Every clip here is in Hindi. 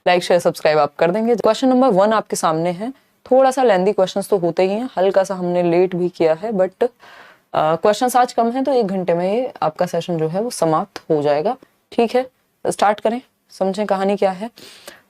लाइक शेयर सब्सक्राइब आप कर देंगे। क्वेश्चन नंबर 1 आपके सामने है। थोड़ा सा लेंदी क्वेश्चंस तो होते ही हैं, हल्का सा हमने लेट भी किया है, बट क्वेश्चंस आज कम है तो 1 घंटे में ये आपका सेशन जो है वो समाप्त हो जाएगा। ठीक है, स्टार्ट करें, समझें कहानी क्या है।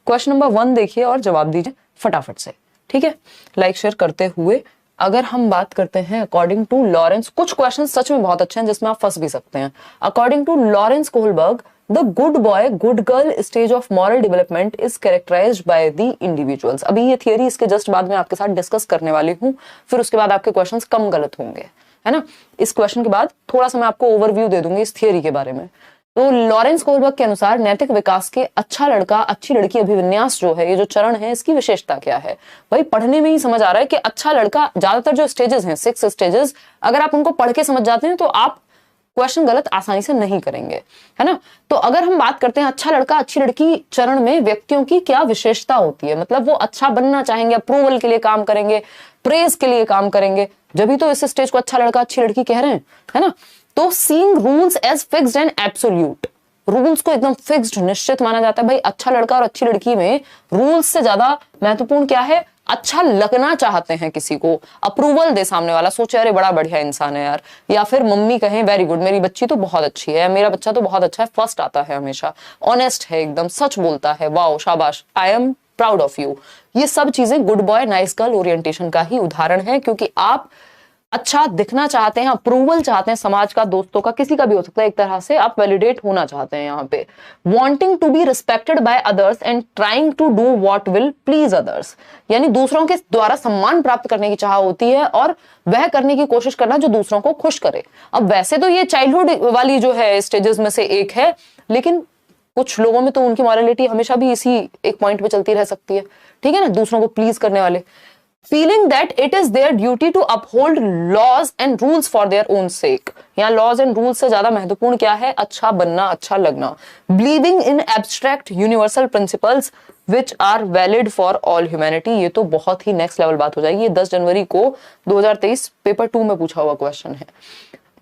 क्वेश्चन नंबर 1 देखिए और जवाब दीजिए फटाफट से। ठीक है, लाइक शेयर करते हुए अगर हम बात करते हैं अकॉर्डिंग टू लॉरेंस, कुछ क्वेश्चन सच में बहुत अच्छे हैं जिसमें आप फंस भी सकते हैं। According to Lawrence Kohlberg, the good boy good girl stage of moral development is characterized by the individuals. अभी ये थियरी इसके जस्ट बाद में आपके साथ डिस्कस करने वाली हूँ, फिर उसके बाद आपके क्वेश्चंस कम गलत होंगे, है ना। इस क्वेश्चन के बाद थोड़ा सा मैं आपको ओवरव्यू दे दूंगी इस थियरी के बारे में। तो लॉरेंस कोहलबर्ग के अनुसार नैतिक विकास के अच्छा लड़का अच्छी लड़की अभिविन्यास जो है, ये जो चरण है, इसकी विशेषता क्या है। भाई पढ़ने में ही समझ आ रहा है कि अच्छा लड़का, ज्यादातर जो स्टेजेस हैं 6 स्टेजेस, अगर आप उनको पढ़ के समझ जाते हैं तो आप क्वेश्चन गलत आसानी से नहीं करेंगे, है ना। तो अगर हम बात करते हैं अच्छा लड़का अच्छी लड़की चरण में व्यक्तियों की क्या विशेषता होती है, मतलब वो अच्छा बनना चाहेंगे, अप्रूवल के लिए काम करेंगे, प्रेज के लिए काम करेंगे, जब भी तो इस स्टेज को अच्छा लड़का अच्छी लड़की कह रहे हैं, है ना। तो seeing rules as fixed and absolute, rules को एकदम फिक्स्ड निश्चित माना जाता है। भाई अच्छा लड़का और अच्छी लड़की में रूल्स से ज्यादा महत्वपूर्ण क्या है, अच्छा लगना चाहते हैं किसी को, अप्रूवल दे सामने वाला, सोचे अरे बड़ा बढ़िया इंसान है यार, या फिर मम्मी कहें वेरी गुड, मेरी बच्ची तो बहुत अच्छी है, मेरा बच्चा तो बहुत अच्छा है, फर्स्ट आता है हमेशा, ऑनेस्ट है, एकदम सच बोलता है, वाओ शाबाश, I am proud of you. ये सब चीजें good boy nice girl orientation का ही उदाहरण है, क्योंकि आप अच्छा दिखना चाहते हैं, अप्रूवल चाहते हैं समाज का, दोस्तों का, किसी का भी हो सकता है, एक तरह से आप वैलिडेट होना चाहते हैं यहाँ पे। Wanting to be respected by others and trying to do what will please others, यानी दूसरों के द्वारा सम्मान प्राप्त करने की चाह होती है और वह करने की कोशिश करना जो दूसरों को खुश करे। अब वैसे तो ये चाइल्डहुड वाली जो है स्टेजेस में से एक है, लेकिन कुछ लोगों में तो उनकी मॉरलिटी हमेशा भी इसी एक पॉइंट पे चलती रह सकती है, ठीक है ना, दूसरों को प्लीज करने वाले। Feeling that it is their duty to uphold laws and rules for their own sake, यहाँ laws and rules से ज्यादा महत्वपूर्ण क्या है, अच्छा बनना, अच्छा लगना। Believing in abstract universal principles which are valid for all humanity, ये तो बहुत ही नेक्स्ट लेवल बात हो जाएगी। ये 10 जनवरी को 2023 पेपर 2 में पूछा हुआ क्वेश्चन है।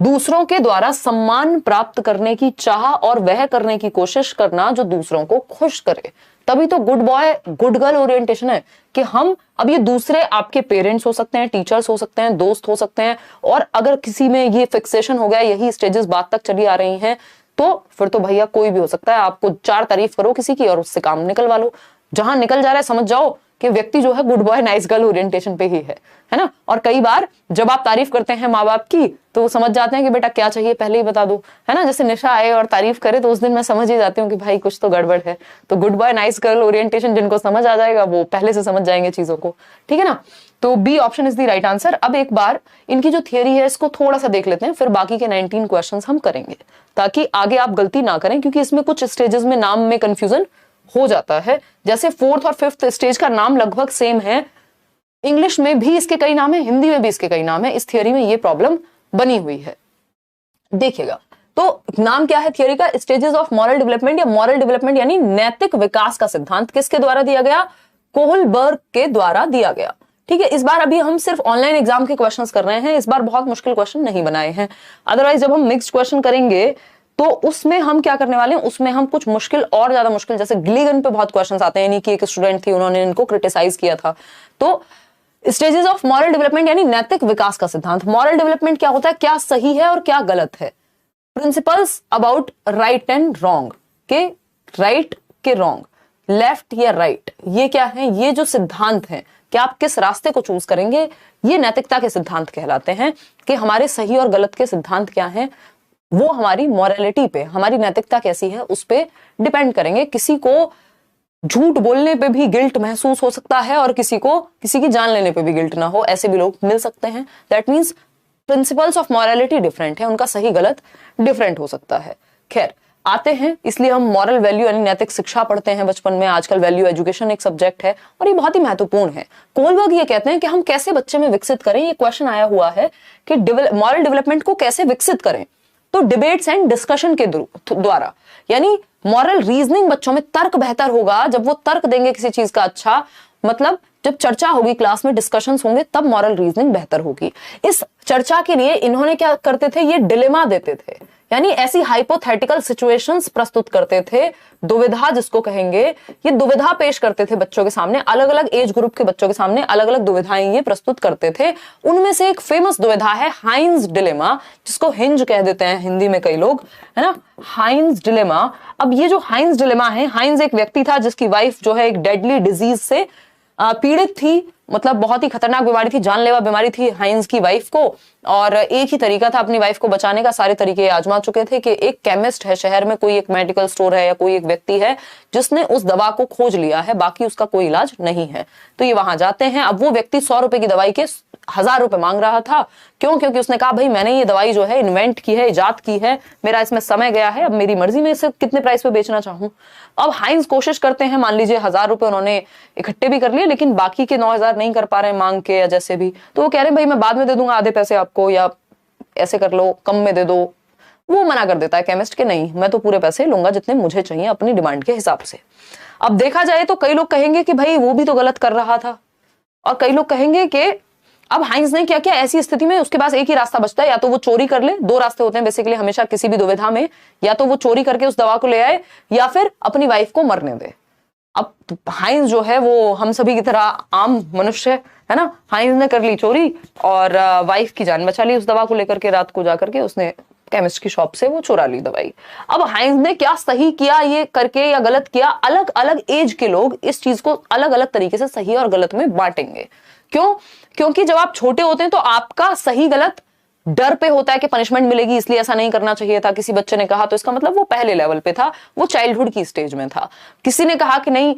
दूसरों के द्वारा सम्मान प्राप्त करने की चाह और वह करने की कोशिश करना जो दूसरों को खुश करे, तभी तो good boy good girl orientation है कि हम, अब ये दूसरे आपके पेरेंट्स हो सकते हैं, टीचर्स हो सकते हैं, दोस्त हो सकते हैं, और अगर किसी में ये फिक्सेशन हो गया, यही स्टेजेस बात तक चली आ रही हैं, तो फिर तो भैया कोई भी हो सकता है। आपको 4 तारीफ करो किसी की और उससे काम निकलवा लो, जहां निकल जा रहा है समझ जाओ कि व्यक्ति जो है good boy nice girl orientation पे ही है ना। और कई बार जब आप तारीफ करते हैं माँ बाप की तो वो समझ जाते हैं कि बेटा क्या चाहिए पहले ही बता दो, है ना। जैसे निशा आए और तारीफ करे तो उस दिन मैं समझ ही जाती हूँ कि भाई कुछ तो गड़बड़ है। तो good boy nice girl orientation जिनको समझ आ जाएगा वो पहले से समझ जाएंगे चीजों को, ठीक है ना। तो B option is the right answer. अब एक बार इनकी जो थियरी है इसको थोड़ा सा देख लेते हैं, फिर बाकी के 19 क्वेश्चंस हम करेंगे ताकि आगे आप गलती ना करें, क्योंकि इसमें कुछ स्टेजेस में नाम में कंफ्यूजन हो जाता है। जैसे 4th और 5th स्टेज का नाम लगभग सेम है, इंग्लिश में भी इसके कई नाम है, हिंदी में भी इसके कई नाम है। इस थियरी में ये प्रॉब्लम बनी हुई है, देखिएगा। तो नाम क्या है थियरी का, स्टेजेस ऑफ मॉरल डेवलपमेंट, या मॉरल डेवलपमेंट यानी नैतिक विकास का सिद्धांत किसके द्वारा दिया गया, कोहलबर्ग के द्वारा दिया गया, ठीक है। इस बार अभी हम सिर्फ ऑनलाइन एग्जाम के क्वेश्चंस कर रहे हैं, इस बार बहुत मुश्किल क्वेश्चन नहीं बनाए हैं। अदरवाइज जब हम मिक्स्ड क्वेश्चन करेंगे तो उसमें हम क्या करने वाले हैं, उसमें हम कुछ मुश्किल और ज्यादा मुश्किल, जैसे गिलीगन पे बहुत क्वेश्चंस आते हैं, यानी कि एक स्टूडेंट थी उन्होंने इनको क्रिटिसाइज किया था। तो स्टेजेस ऑफ मॉरल डेवलपमेंट यानी नैतिक विकास का सिद्धांत। मॉरल डेवलपमेंट क्या होता है, क्या सही है और क्या गलत है। Principles about right and wrong, के राइट के रॉन्ग, लेफ्ट या राइट, ये क्या है, ये जो सिद्धांत है कि आप किस रास्ते को चूज करेंगे, ये नैतिकता के सिद्धांत कहलाते हैं। कि हमारे सही और गलत के सिद्धांत क्या हैं, वो हमारी मॉरलिटी पे, हमारी नैतिकता कैसी है उस पे डिपेंड करेंगे। किसी को झूठ बोलने पे भी गिल्ट महसूस हो सकता है और किसी को किसी की जान लेने पे भी गिल्ट ना हो, ऐसे भी लोग मिल सकते हैं। That means principles of morality different है, उनका सही गलत डिफरेंट हो सकता है। खैर आते हैं, इसलिए हम मॉरल वैल्यू यानी नैतिक शिक्षा पढ़ते हैं बचपन में। आजकल वैल्यू एजुकेशन एक सब्जेक्ट है और ये बहुत ही महत्वपूर्ण है। कोहलबर्ग ये कहते हैं कि हम कैसे बच्चे में विकसित करें, ये क्वेश्चन आया हुआ है कि मॉरल डेवलपमेंट को कैसे विकसित करें, तो डिबेट्स एंड डिस्कशन के द्वारा, यानी मॉरल रीजनिंग बच्चों में, तर्क बेहतर होगा जब वो तर्क देंगे किसी चीज का, अच्छा मतलब जब चर्चा होगी क्लास में, डिस्कशंस होंगे, तब मॉरल रीजनिंग बेहतर होगी। इस चर्चा के लिए इन्होंने क्या करते थे, ये डिलेमा देते थे, यानी ऐसी हाइपोथेटिकल सिचुएशंस प्रस्तुत करते थे, दुविधा जिसको कहेंगे, ये दुविधा पेश करते थे बच्चों के सामने, अलग अलग एज ग्रुप के बच्चों के सामने अलग अलग दुविधाएं ये प्रस्तुत करते थे। उनमें से एक फेमस दुविधा है हाइंस डिलेमा, जिसको हिंज कह देते हैं हिंदी में कई लोग, है ना, हाइंस डिलेमा। अब ये जो हाइंस डिलेमा है, हाइंस एक व्यक्ति था जिसकी वाइफ जो है एक डेडली डिजीज से पीड़ित थी, मतलब बहुत ही खतरनाक बीमारी थी, जानलेवा बीमारी थी हाइंस की वाइफ को, और एक ही तरीका था अपनी वाइफ को बचाने का, सारे तरीके आजमा चुके थे कि एक केमिस्ट है शहर में, कोई एक मेडिकल स्टोर है या कोई एक व्यक्ति है जिसने उस दवा को खोज लिया है, बाकी उसका कोई इलाज नहीं है। तो ये वहां जाते हैं। अब वो व्यक्ति 100 रुपए की दवाई के 1000 रुपए मांग रहा था। क्यों? क्योंकि उसने कहा भाई मैंने ये दवाई जो है इन्वेंट की है, इजाद की है, मेरा इसमें समय गया है, अब मेरी मर्जी में इसे कितने प्राइस पे बेचना चाहूं। अब हाइंस कोशिश करते हैं, मान लीजिए 1000 रुपए उन्होंने इकट्ठे भी कर लिए, लेकिन बाकी के 9000 नहीं कर पा रहे मांग के या जैसे भी, तो वो कह रहे हैं भाई मैं बाद में दे दूंगा आधे पैसे आपको, या ऐसे कर लो कम में दे दो। वो मना कर देता है केमिस्ट के, नहीं मैं तो पूरे पैसे लूंगा जितने मुझे चाहिए अपनी डिमांड के हिसाब से। अब देखा जाए तो कई लोग कहेंगे कि भाई वो भी तो गलत कर रहा था, और कई लोग कहेंगे कि अब हाइंस ने क्या किया, ऐसी स्थिति में उसके पास एक ही रास्ता बचता है, या तो वो चोरी कर ले, दो रास्ते होते हैं बेसिकली हमेशा किसी भी दुविधा में, या तो वो चोरी करके उस दवा को ले आए या फिर अपनी वाइफ को मरने दे। अब हाइंस जो है वो हम सभी की तरह आम मनुष्य है ना, हाइंस ने कर ली चोरी और वाइफ की जान बचा ली उस दवा को लेकर के, रात को जाकर के उसने केमिस्ट की शॉप से वो चुरा ली दवाई। अब हाइंस ने क्या सही किया ये करके या गलत किया, अलग अलग एज के लोग इस चीज को अलग अलग तरीके से सही और गलत में बांटेंगे। क्यों? क्योंकि जब आप छोटे होते हैं तो आपका सही गलत डर पे होता है कि पनिशमेंट मिलेगी इसलिए ऐसा नहीं करना चाहिए था। किसी बच्चे ने कहा तो इसका मतलब वो पहले लेवल पे था, वो चाइल्डहुड की स्टेज में था। किसी ने कहा कि नहीं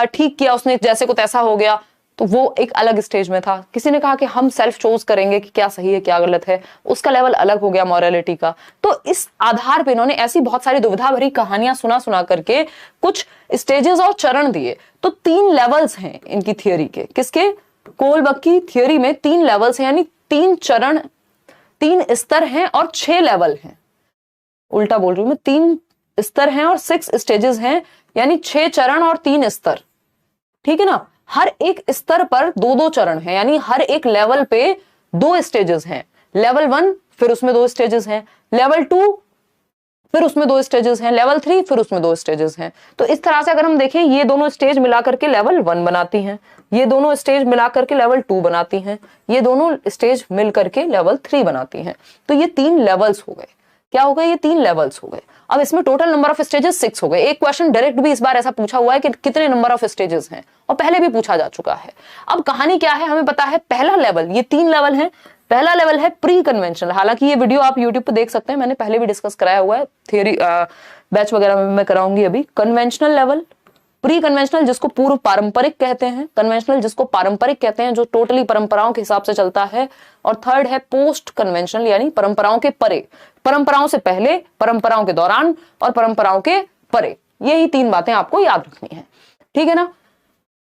ठीक किया उसने, जैसे को तैसा हो गया, तो वो एक अलग स्टेज में था। किसी ने कहा कि हम सेल्फ चोज करेंगे कि क्या सही है क्या गलत है, उसका लेवल अलग हो गया मॉरलिटी का। तो इस आधार पे इन्होंने ऐसी बहुत सारी दुविधा भरी कहानियां सुना करके कुछ स्टेजेस और चरण दिए। तो 3 लेवल्स हैं इनकी थियोरी के, किसके, कोलबर्ग की थियोरी में 3 लेवल्स हैं, यानी 3 चरण, 3 स्तर हैं और 6 लेवल हैं। उल्टा बोल रही हूं मैं, 3 स्तर हैं और 6 स्टेजेस हैं, यानी 6 चरण और 3 स्तर, ठीक है ना। हर एक स्तर पर 2-2 चरण हैं, यानी हर एक लेवल पे 2 स्टेजेस हैं। लेवल 1 फिर उसमें 2 स्टेजेस हैं, लेवल 2 फिर उसमें 2 स्टेजेस हैं, लेवल 3 फिर उसमें 2 स्टेजेस हैं। तो इस तरह से अगर हम देखें, ये दोनों स्टेज मिलाकर के लेवल 1 बनाती हैं, ये दोनों स्टेज मिलाकर के लेवल 2 बनाती हैं, ये दोनों स्टेज मिलकर के लेवल 3 बनाती हैं। तो ये 3 लेवल्स हो गए। क्या हो गए? ये 3 लेवल्स हो गए। अब इसमें टोटल नंबर ऑफ स्टेजेस 6 हो गए। एक क्वेश्चन डायरेक्ट भी इस बार ऐसा पूछा हुआ है कि कितने नंबर ऑफ स्टेजेस हैं, और पहले भी पूछा जा चुका है। अब कहानी क्या है हमें पता है। पहला लेवल, ये 3 लेवल है। पहला लेवल है प्री कन्वेंशनल। हालांकि ये वीडियो आप यूट्यूब पे देख सकते हैं, मैंने पहले भी डिस्कस कराया हुआ है, थियरी बैच वगैरह में मैं कराऊंगी अभी। कन्वेंशनल लेवल, प्री कन्वेंशनल जिसको पूर्व पारंपरिक कहते हैं, कन्वेंशनल जिसको पारंपरिक कहते हैं, जो टोटली परंपराओं के हिसाब से चलता है। और थर्ड है पोस्ट कन्वेंशनल, यानी परंपराओं के परे, परंपराओं से पहले, परंपराओं के दौरान और परंपराओं के परे। यही 3 बातें आपको याद रखनी है, ठीक है ना।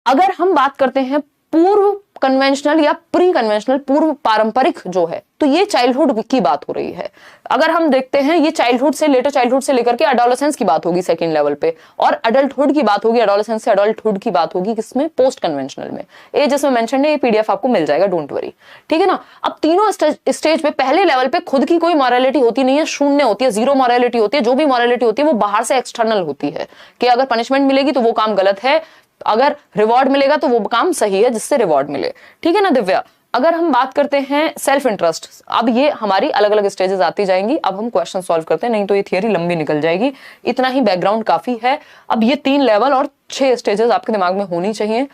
अगर हम बात करते हैं पूर्व कन्वेंशनल या प्री कन्वेंशनल, पूर्व पारंपरिक जो है, तो ये चाइल्डहुड की बात हो रही है। अगर हम देखते हैं ये चाइल्डहुड से, लेटर चाइल्डहुड से लेकर के एडोलेसेंस की बात होगी सेकंड लेवल पे, और अडल्टहुड की बात होगी, एडोलेसेंस से अडल्टहुड की बात होगी किसमें, पोस्ट कन्वेंशनल में। ये जिसमें मेंशन है, ये पीडीएफ आपको मिल जाएगा, डोंट वरी, ठीक है ना। अब तीनों स्टेज पे पहले लेवल पे खुद की कोई मॉरलिटी होती नहीं है, शून्य होती है, जीरो मॉरलिटी होती है। जो भी मॉरलिटी होती है वो बाहर से एक्सटर्नल होती है, कि अगर पनिशमेंट मिलेगी तो वो काम गलत है, अगर रिवॉर्ड मिलेगा तो वो काम सही है जिससे रिवॉर्ड मिले, ठीक है ना दिव्या। अगर हम बात करते हैं सेल्फ इंटरेस्ट, अब ये हमारी अलग अलग स्टेजेस आती जाएंगी। अब हम क्वेश्चन सॉल्व करते हैं, नहीं तो ये थियरी लंबी निकल जाएगी। इतना ही बैकग्राउंड काफी है। अब ये 3 लेवल और 6 स्टेजेस आपके दिमाग में होनी चाहिए,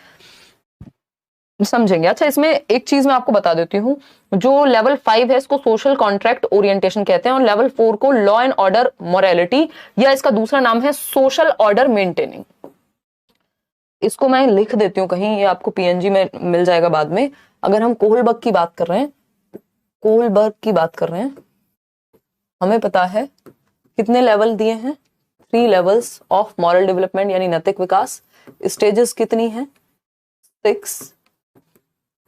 समझेंगे। अच्छा, इसमें एक चीज मैं आपको बता देती हूँ, जो लेवल 5 है इसको सोशल कॉन्ट्रैक्ट ओरिएंटेशन कहते हैं, और लेवल 4 को लॉ एंड ऑर्डर मोरालिटी, या इसका दूसरा नाम है सोशल ऑर्डर मेंटेनिंग। इसको मैं लिख देती हूँ कहीं, ये आपको पीएनजी में मिल जाएगा बाद में। अगर हम कोहलबर्ग की बात कर रहे हैं, कोहलबर्ग की बात कर रहे हैं, हमें पता है कितने लेवल दिए हैं, 3 लेवल्स ऑफ मॉरल डेवलपमेंट यानी नैतिक विकास। स्टेजेस कितनी हैं, 6,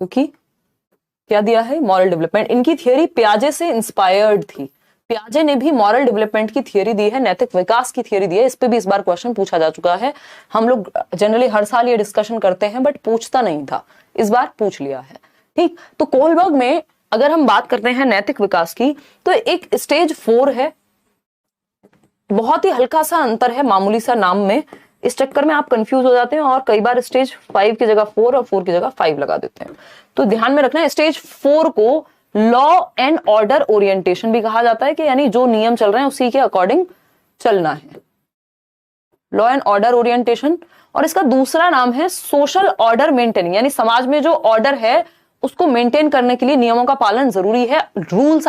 क्योंकि क्या दिया है, मॉरल डेवलपमेंट। इनकी थियरी पियाजे से इंस्पायर्ड थी। पियाजे ने भी मॉरल डेवलपमेंट की थियरी दी है, नैतिक विकास की थियरी दी है। इस पे भी इस बार क्वेश्चन पूछा जा चुका है। हम लोग जनरली हर साल ये डिस्कशन करते हैं, बट पूछता नहीं था, इस बार पूछ लिया है, ठीक। तो कोहलबर्ग में अगर हम बात करते हैं नैतिक विकास की, तो एक स्टेज 4 है, बहुत ही हल्का सा अंतर है, मामूली सा नाम में, इस चक्कर में आप कंफ्यूज हो जाते हैं और कई बार स्टेज 5 की जगह 4 और 4 की जगह 5 लगा देते हैं। तो ध्यान में रखना है, स्टेज 4 को लॉ एंड ऑर्डर ओरिएंटेशन भी कहा जाता है, कि यानी जो नियम चल रहे हैं उसी के अकॉर्डिंग चलना है, लॉ एंड ऑर्डर ओरिएंटेशन। और इसका दूसरा नाम है सोशल ऑर्डर मेंटेनिंग, यानी समाज में जो ऑर्डर है उसको मेंटेन करने के लिए नियमों का पालन जरूरी है, rules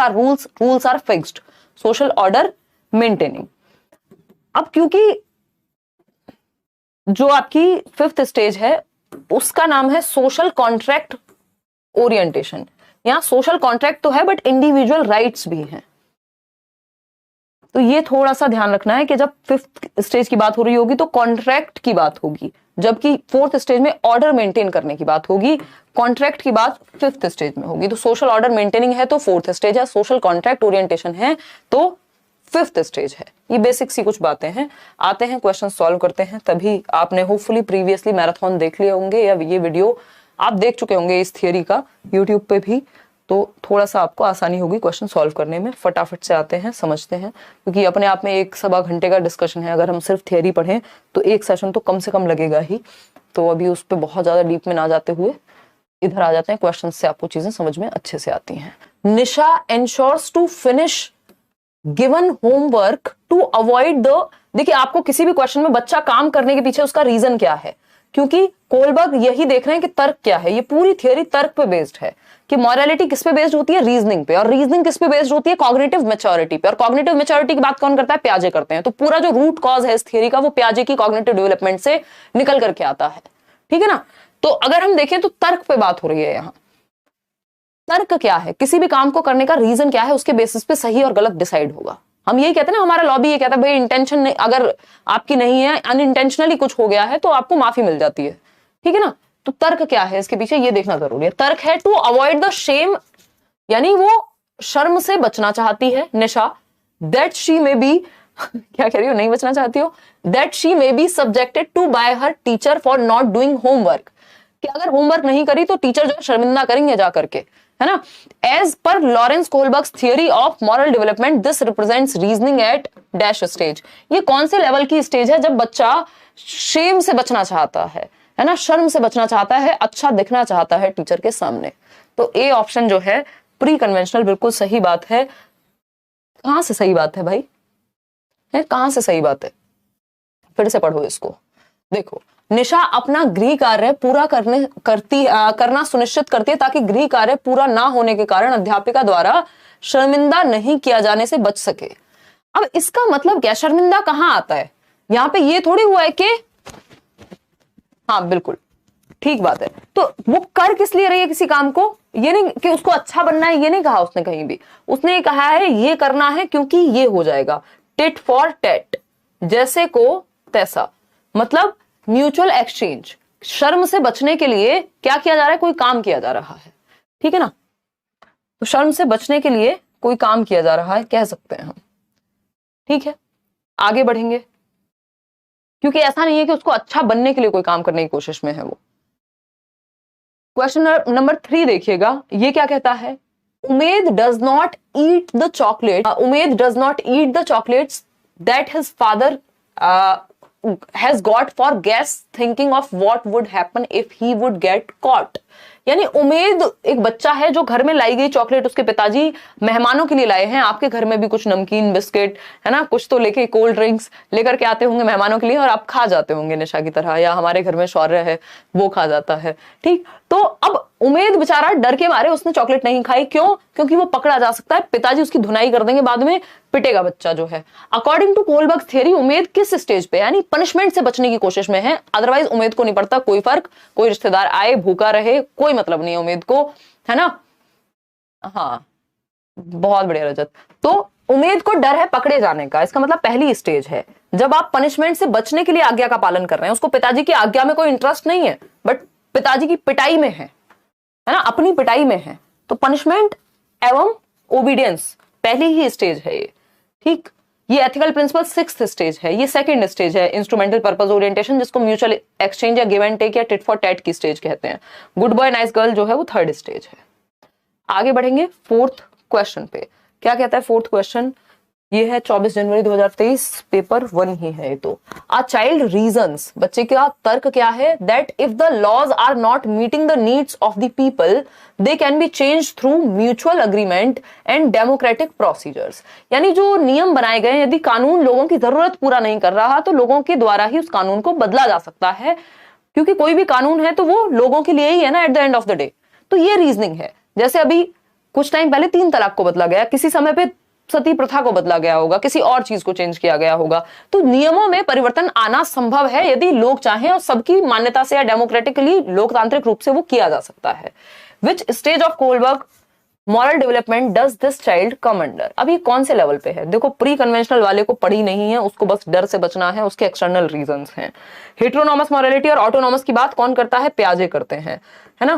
are fixed, social order maintaining. अब क्योंकि जो आपकी 5th स्टेज है उसका नाम है सोशल कॉन्ट्रैक्ट ओरिएंटेशन, यहां सोशल कॉन्ट्रैक्ट तो है बट इंडिविजुअल राइट्स भी हैं, तो ये थोड़ा सा ध्यान रखना है कि जब 5th स्टेज की बात हो रही होगी तो कॉन्ट्रैक्ट की बात होगी, जबकि 4th स्टेज में ऑर्डर मेंटेन करने की बात होगी, कॉन्ट्रैक्ट की बात 5th स्टेज में होगी। तो सोशल ऑर्डर मेंटेनिंग है तो 4th स्टेज है, सोशल कॉन्ट्रैक्ट ओरिएंटेशन है तो 5th स्टेज है। ये बेसिक सी कुछ बातें हैं। आते हैं क्वेश्चन सॉल्व करते हैं। तभी आपने होपफुली प्रीवियसली मैराथन देख लिए होंगे या ये वीडियो आप देख चुके होंगे इस थियरी का यूट्यूब पे भी, तो थोड़ा सा आपको आसानी होगी क्वेश्चन सॉल्व करने में। फटाफट से आते हैं, समझते हैं, क्योंकि अपने आप में 1-1.25 घंटे का डिस्कशन है। अगर हम सिर्फ थियरी पढ़ें तो एक सेशन तो कम से कम लगेगा ही। तो अभी उस पर बहुत ज्यादा डीप में ना जाते हुए इधर आ जाते हैं, क्वेश्चन से आपको चीजें समझ में अच्छे से आती हैं। Nisha ensures to finish given homework to avoid the, देखिए आपको किसी भी क्वेश्चन में बच्चा काम करने के पीछे उसका रीजन क्या है, क्योंकि कोलबर्ग यही देख रहे हैं कि तर्क क्या है। ये पूरी थियरी तर्क पे बेस्ड है कि मॉरलिटी किस पे बेस्ड होती है, रीजनिंग पे, और रीजनिंग किस पे बेस्ड होती है, कॉग्निटिव मैच्योरिटी पे, और कॉग्निटिव मैच्योरिटी की बात कौन करता है, पियाजे करते हैं। तो पूरा जो रूट कॉज है इस थियरी का वो पियाजे की कॉग्निटिव डेवलपमेंट से निकल करके आता है, ठीक है ना। तो अगर हम देखें तो तर्क पे बात हो रही है यहाँ। तर्क क्या है, किसी भी काम को करने का रीजन क्या है, उसके बेसिस पे सही और गलत डिसाइड होगा। हम यही कहते हैं ना, हमारा लॉबी ये कहता है भाई इंटेंशन नहीं, अगर आपकी नहीं है, अनइंटेंशनली कुछ हो गया है तो आपको माफी मिल जाती है, ठीक है ना। तो तर्क क्या है इसके पीछे ये देखना जरूरी है। तर्क है टू अवॉइड द शेम, यानी वो शर्म से बचना चाहती है Nisha, that she may be क्या कह रही हो, नहीं बचना चाहती हो, that she may be subjected to by her teacher for not doing homework, कि अगर होमवर्क नहीं करी तो टीचर जो शर्मिंदा करेंगे जा करके, है ना। As per Lawrence Kohlberg's theory of moral development this represents reasoning at dash stage. ये कौन से लेवल की स्टेज है, जब बच्चा शेम से बचना चाहता है ना, शर्म से बचना चाहता है, अच्छा दिखना चाहता है टीचर के सामने। तो ए ऑप्शन जो है प्री कन्वेंशनल बिल्कुल सही बात है। कहां से सही बात है भाई, है कहां से सही बात है, फिर से पढ़ो इसको। देखो, निशा अपना गृह कार्य पूरा करना सुनिश्चित करती है ताकि गृह कार्य पूरा ना होने के कारण अध्यापिका द्वारा शर्मिंदा नहीं किया जाने से बच सके। अब इसका मतलब क्या, शर्मिंदा कहां आता है यहां पे, ये थोड़ी हुआ है कि हाँ बिल्कुल ठीक बात है। तो वो कर किस लिए रही है किसी काम को, ये नहीं कि उसको अच्छा बनना है, ये नहीं कहा उसने कहीं भी। उसने कहा है ये करना है क्योंकि ये हो जाएगा, टिट फॉर टैट, जैसे को तैसा, मतलब म्यूचुअल एक्सचेंज। शर्म से बचने के लिए क्या किया जा रहा है, कोई काम किया जा रहा है, ठीक है ना। तो शर्म से बचने के लिए कोई काम किया जा रहा है, कह सकते हैं हम, ठीक है। आगे बढ़ेंगे, क्योंकि ऐसा नहीं है कि उसको अच्छा बनने के लिए कोई काम करने की कोशिश में है वो। क्वेश्चन नंबर 3 देखिएगा, ये क्या कहता है, Umed does not eat the chocolate, Umed does not eat the chocolates that his father has got for guess thinking of what would happen if he would get caught। यानी उमेद एक बच्चा है जो घर में लाई गई चॉकलेट उसके पिताजी मेहमानों के लिए लाए हैं। आपके घर में भी कुछ नमकीन बिस्किट है ना, कुछ तो लेके कोल्ड ड्रिंक्स लेकर के आते होंगे मेहमानों के लिए, और आप खा जाते होंगे निशा की तरह, या हमारे घर में शौर्य है वो खा जाता है, ठीक। तो अब उमेद बेचारा डर के मारे उसने चॉकलेट नहीं खाई, क्यों, क्योंकि वो पकड़ा जा सकता है, पिताजी उसकी धुनाई कर देंगे, बाद में पिटेगा बच्चा जो है। अकॉर्डिंग टू कोलबर्ग थ्योरी उमेद किस स्टेज पे, यानी पनिशमेंट से बचने की कोशिश में है। अदरवाइज उमेद को नहीं पड़ता कोई फर्क, कोई रिश्तेदार आए भूखा रहे कोई मतलब नहीं है उमेद को, है ना। हाँ बहुत बढ़िया रजत। तो उमेद को डर है पकड़े जाने का, इसका मतलब पहली स्टेज है जब आप पनिशमेंट से बचने के लिए आज्ञा का पालन कर रहे हैं। उसको पिताजी की आज्ञा में कोई इंटरेस्ट नहीं है, बट पिताजी की पिटाई में है ना, अपनी पिटाई में है। तो पनिशमेंट एवं ओबीडियंस पहली ही स्टेज है ये, ठीक। ये एथिकल प्रिंसिपल 6th स्टेज है, ये 2nd स्टेज है इंस्ट्रूमेंटल पर्पस ओरिएंटेशन, जिसको म्यूचुअल एक्सचेंज या गिव एंड टेक या टिट फॉर टैट की स्टेज कहते हैं। गुड बॉय नाइस गर्ल जो है वो 3rd स्टेज है। आगे बढ़ेंगे 4th क्वेश्चन पे। क्या कहता है 4th क्वेश्चन, ये है 24 जनवरी 2023, पेपर 1 ही है ये तो। आ चाइल्ड रीजंस, बच्चे का तर्क क्या है, that if the laws are not meeting the needs of the people they can be change through mutual agreement and democratic procedures. यानी जो नियम बनाए गए, यदि कानून लोगों की जरूरत पूरा नहीं कर रहा तो लोगों के द्वारा ही उस कानून को बदला जा सकता है, क्योंकि कोई भी कानून है तो वो लोगों के लिए ही है ना at the end of the day. तो ये रीजनिंग है। जैसे अभी कुछ टाइम पहले 3 तलाक को बदला गया, किसी समय पे सती प्रथा को बदला गया होगा, किसी और चीज को चेंज किया गया होगा। तो नियमों में परिवर्तन आना संभव है यदि लोग चाहें, और सबकी मान्यता से या डेमोक्रेटिकली लोकतांत्रिक रूप से वो किया जा सकता है। विच stage of Kohlberg moral development does this child come under? अभी कौन से लेवल पे है? देखो, प्री कन्वेंशनल वाले को पढ़ी नहीं है, उसको बस डर से बचना है, उसके एक्सटर्नल रीजंस हैं। हेटेरोनॉमस मॉरलिटी और ऑटोनॉमस की बात कौन करता है? पियाजे करते हैं, है ना।